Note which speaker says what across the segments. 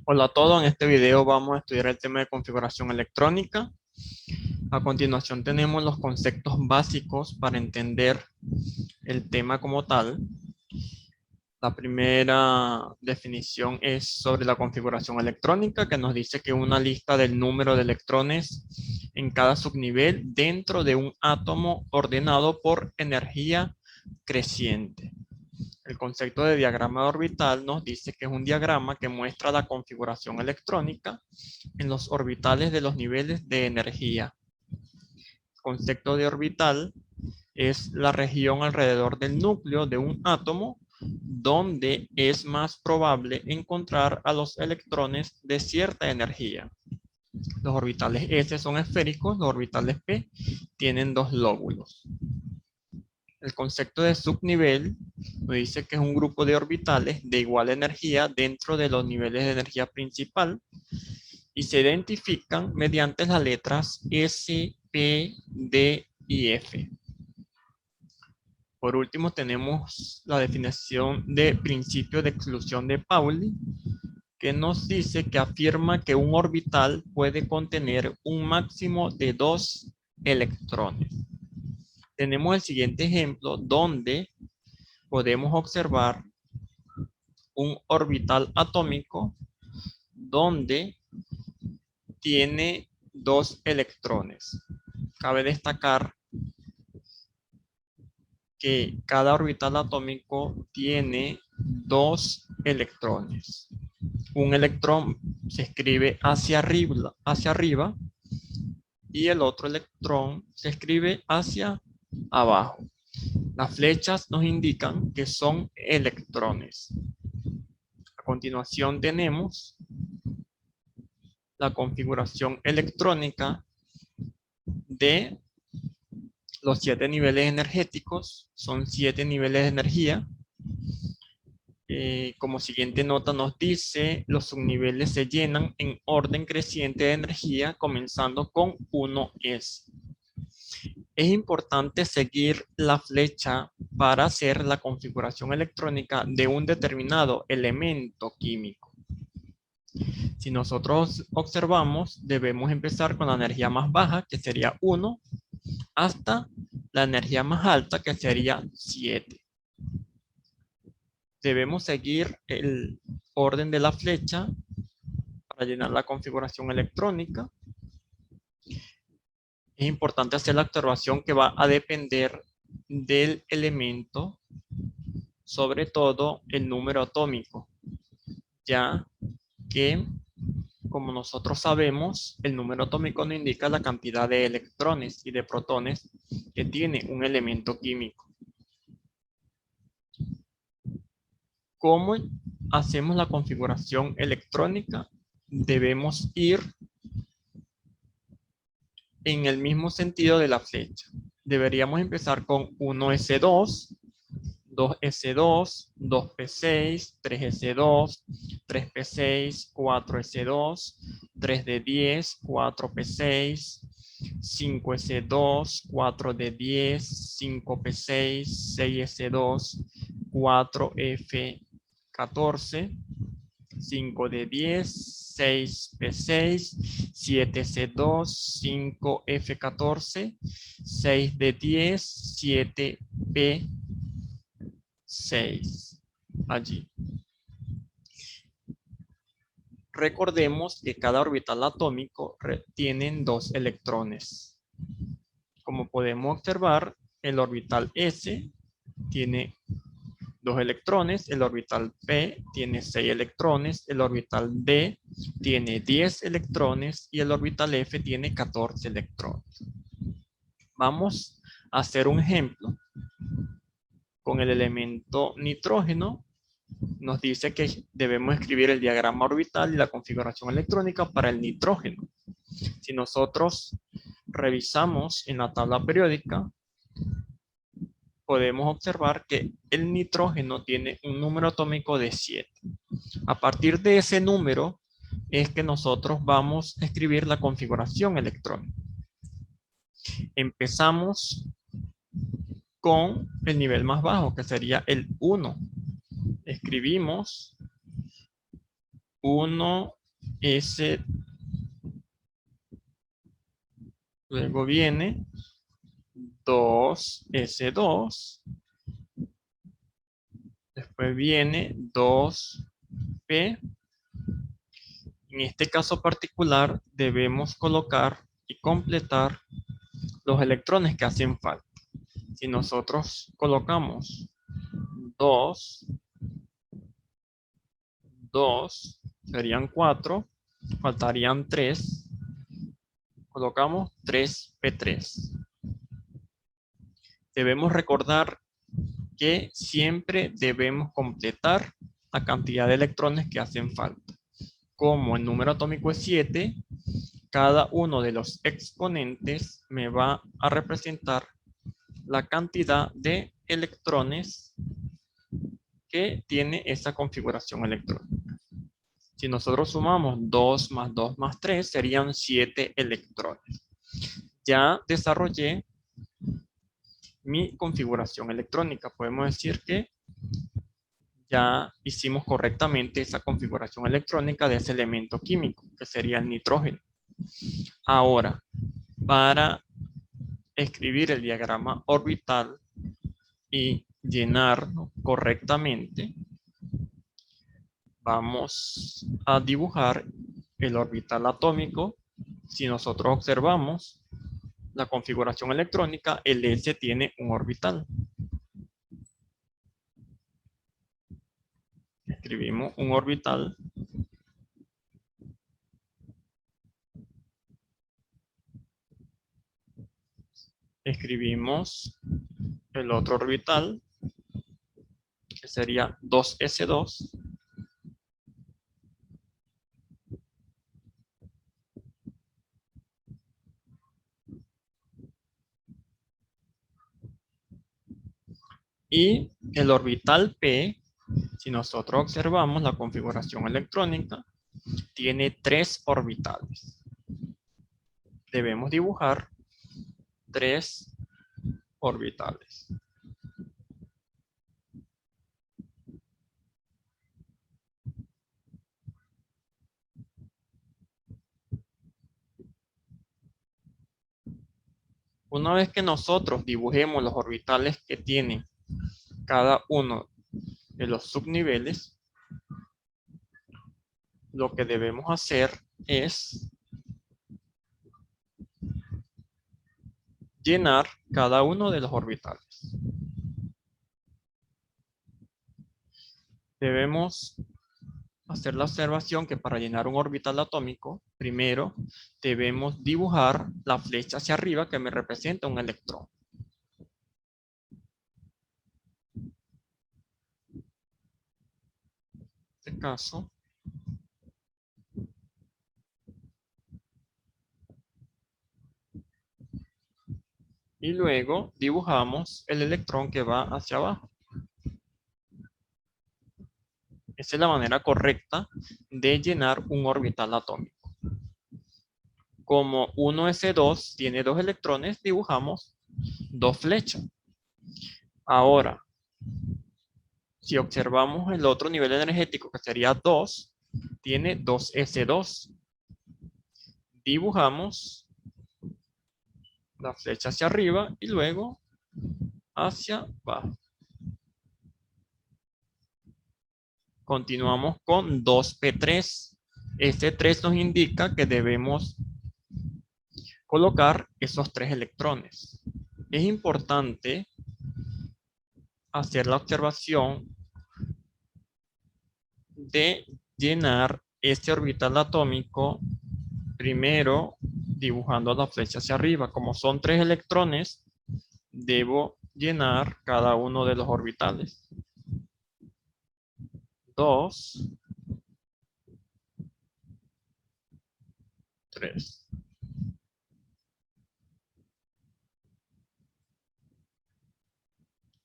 Speaker 1: Hola a todos, en este video vamos a estudiar el tema de configuración electrónica. A continuación tenemos los conceptos básicos para entender el tema como tal. La primera definición es sobre la configuración electrónica, que nos dice que es una lista del número de electrones en cada subnivel dentro de un átomo ordenado por energía creciente. El concepto de diagrama orbital nos dice que es un diagrama que muestra la configuración electrónica en los orbitales de los niveles de energía. El concepto de orbital es la región alrededor del núcleo de un átomo donde es más probable encontrar a los electrones de cierta energía. Los orbitales S son esféricos, los orbitales P tienen dos lóbulos. El concepto de subnivel nos dice que es un grupo de orbitales de igual energía dentro de los niveles de energía principal y se identifican mediante las letras S, P, D y F. Por último tenemos la definición de principio de exclusión de Pauli, que nos dice que afirma que un orbital puede contener un máximo de 2 electrones. Tenemos el siguiente ejemplo donde podemos observar un orbital atómico donde tiene 2 electrones. Cabe destacar que cada orbital atómico tiene 2 electrones. Un electrón se escribe hacia arriba y el otro electrón se escribe hacia abajo. Las flechas nos indican que son electrones. A continuación tenemos la configuración electrónica de los 7 niveles energéticos. Son 7 niveles de energía. Como siguiente nota nos dice, los subniveles se llenan en orden creciente de energía, comenzando con 1S. Es importante seguir la flecha para hacer la configuración electrónica de un determinado elemento químico. Si nosotros observamos, debemos empezar con la energía más baja, que sería 1, hasta la energía más alta, que sería 7. Debemos seguir el orden de la flecha para llenar la configuración electrónica. Es importante hacer la observación que va a depender del elemento, sobre todo el número atómico, ya que, como nosotros sabemos, el número atómico nos indica la cantidad de electrones y de protones que tiene un elemento químico. ¿Cómo hacemos la configuración electrónica? Debemos ir en el mismo sentido de la flecha. Deberíamos empezar con 1S2, 2S2, 2P6, 3S2, 3P6, 4S2, 3D10, 4P6, 5S2, 4D10, 5P6, 6S2, 4F14, 5D10, 6P6, 7C2, 5F14, 6D10, 7P6. Allí. Recordemos que cada orbital atómico tiene 2 electrones. Como podemos observar, el orbital S tiene 2 electrones, el orbital P tiene 6 electrones, el orbital D tiene 10 electrones y el orbital F tiene 14 electrones. Vamos a hacer un ejemplo. Con el elemento nitrógeno, nos dice que debemos escribir el diagrama orbital y la configuración electrónica para el nitrógeno. Si nosotros revisamos en la tabla periódica, podemos observar que el nitrógeno tiene un número atómico de 7. A partir de ese número es que nosotros vamos a escribir la configuración electrónica. Empezamos con el nivel más bajo, que sería el 1. Escribimos 1s, luego viene 2s2, después viene 2p. En este caso particular debemos colocar y completar los electrones que hacen falta. Si nosotros colocamos 2, 2, serían 4, faltarían 3, colocamos 3p3. Debemos recordar que siempre debemos completar la cantidad de electrones que hacen falta. Como el número atómico es 7, cada uno de los exponentes me va a representar la cantidad de electrones que tiene esa configuración electrónica. Si nosotros sumamos 2 más 2 más 3, serían 7 electrones. Ya desarrollé mi configuración electrónica. Podemos decir que ya hicimos correctamente esa configuración electrónica de ese elemento químico, que sería el nitrógeno. Ahora, para escribir el diagrama orbital y llenarlo correctamente, vamos a dibujar el orbital atómico. Si nosotros observamos la configuración electrónica, el S tiene un orbital. Escribimos un orbital. Escribimos el otro orbital, que sería 2s2. Y el orbital P, si nosotros observamos la configuración electrónica, tiene 3 orbitales. Debemos dibujar 3 orbitales. Una vez que nosotros dibujemos los orbitales que tienen cada uno de los subniveles, lo que debemos hacer es llenar cada uno de los orbitales. Debemos hacer la observación que para llenar un orbital atómico, primero debemos dibujar la flecha hacia arriba que me representa un electrón. En este caso, y luego dibujamos el electrón que va hacia abajo. Esa es la manera correcta de llenar un orbital atómico. Como 1s2 tiene 2 electrones, dibujamos 2 flechas. Ahora, si observamos el otro nivel energético, que sería 2, tiene 2s2. Dibujamos la flecha hacia arriba y luego hacia abajo. Continuamos con 2p3. Este 3 nos indica que debemos colocar esos 3 electrones. Es importante hacer la observación de llenar este orbital atómico primero dibujando la flecha hacia arriba. Como son 3 electrones, debo llenar cada uno de los orbitales. 2, 3.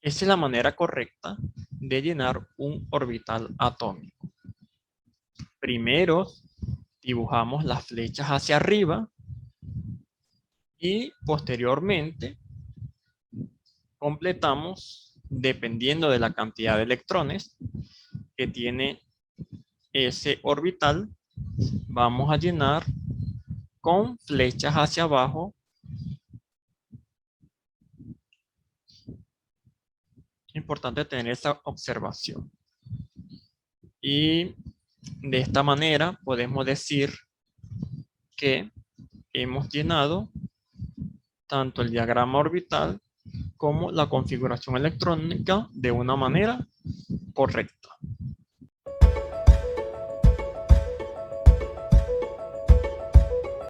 Speaker 1: Esa es la manera correcta de llenar un orbital atómico. Primero dibujamos las flechas hacia arriba y posteriormente completamos, dependiendo de la cantidad de electrones que tiene ese orbital vamos a llenar con flechas hacia abajo. Importante tener esa observación. Y de esta manera podemos decir que hemos llenado tanto el diagrama orbital como la configuración electrónica de una manera correcta.